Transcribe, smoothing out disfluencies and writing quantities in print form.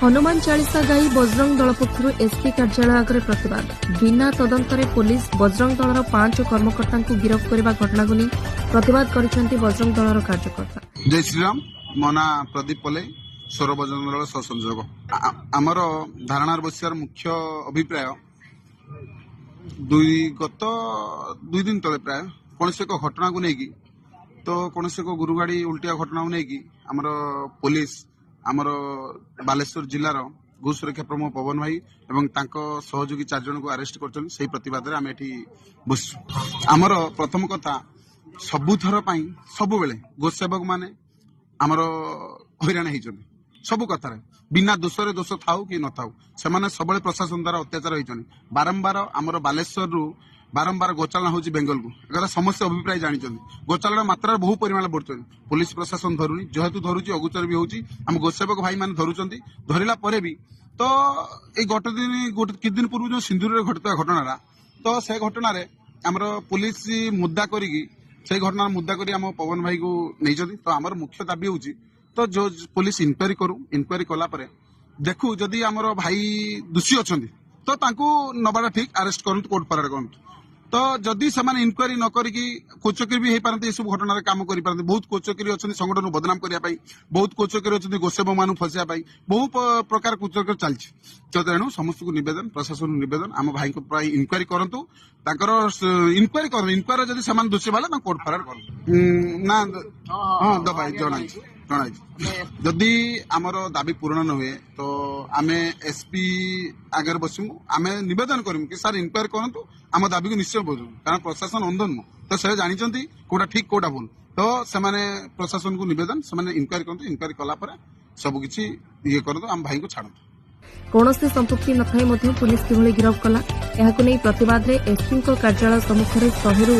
हनुमान चालीसा गाई बजरंग दल पक्षर एसपी कार्यालय आगे प्रतिवाद। बिना तदंतरे पुलिस बजरंग दलर 5 कर्मकर्ता गिरफ्त करने घटना को नहीं प्रतिवाद करिसेंती बजरंग दलर कार्यकर्ता। जय श्रीराम। मना प्रदीप पले स्वर बजरंग दल सहसंयोजक। आमर धारणार बसियार मुख्य अभिप्राय गत 2 दिन तले प्राय कौन एक घटना को लेकिन तो कौन एक गुरुगाड़ी उल्टिया घटना को लेकिन आमर पुलिस आमर बालेश्वर जिलार गो सुरक्षा प्रमुख पवन भाई एवं तांको सहयोगी 4 जन को अरेस्ट कर प्रतिवाद आम एठी बसु। आमर प्रथम कथा सबुथर सब बेले गोसेवक माने आमर हैरान होती सबु कथार बिना दोषरे दोष थाऊ कि न थाऊ से सब प्रशासन द्वारा अत्याचार होती बारंबार आमर बालेश्वर रु बारंबार गोचालना होची बेंगल को एक समस्त अभिप्राय जानी गोचालना मात्रा बहु परिमाण बढ़ुं पुलिस प्रशासन धरुनी जेहेतु धरुची अगोचर भी होची आम गोसेवक भाई मैंने धरुचंती धरला परे भी तो ये कि दिन पूर्व जो सिंधुर घटता घटना तो से घटना आमर पुलिस मुद्दा करी से घटना मुद्दा करी आम पवन भाई को नहीं तो आमर मुख्य दाबी होची तो जो पुलिस इनक्वारी करू इनक्वारी कला परे देखू जदि आमर भाई दोषी अच्छा तो तांको नबाटा ठीक अरेस्ट करंतु कोर्ट फरार करंतु तो जदि से इनक्वारी न करी कोचकरी भी पारती सब घटना काम कर बहुत कोचकरी अच्छा संगठन बदनाम करने बहुत कोचकरी अच्छा गोसेवक मान फसाई बहु प्रकार कोचकरी चलती तो तेणु समस्त को निवेदन प्रशासन निवेदन आम भाई को प्राय इनक्वारी करंतु इनक्वारी कर इनक्वारी जदि से दोषी बाला कोर्ट फरार कर ना हाँ दबाई जनाई जदि आमर दाबी पूर्ण न हुए तो आम एसपी आगे बसमु आम निवेदन करमु कि सर इनक्वारी करंतु आम दाबी को निश्चय बुझू कारण प्रशासन अंधन तो से जानते कोटा ठीक कोटा भूल तो से प्रशासन को निवेदन से इनक्वारी करंतु इनक्वारी कला पर सबकिछि ये करंतु आम भाई को छाड़ंतु। कौनसी संपत्ति न थाई पुलिस किभली गिरफ्त कला एहाकु नै प्रतिवाद रे एसपी कार्यालय सम्मुखरे 100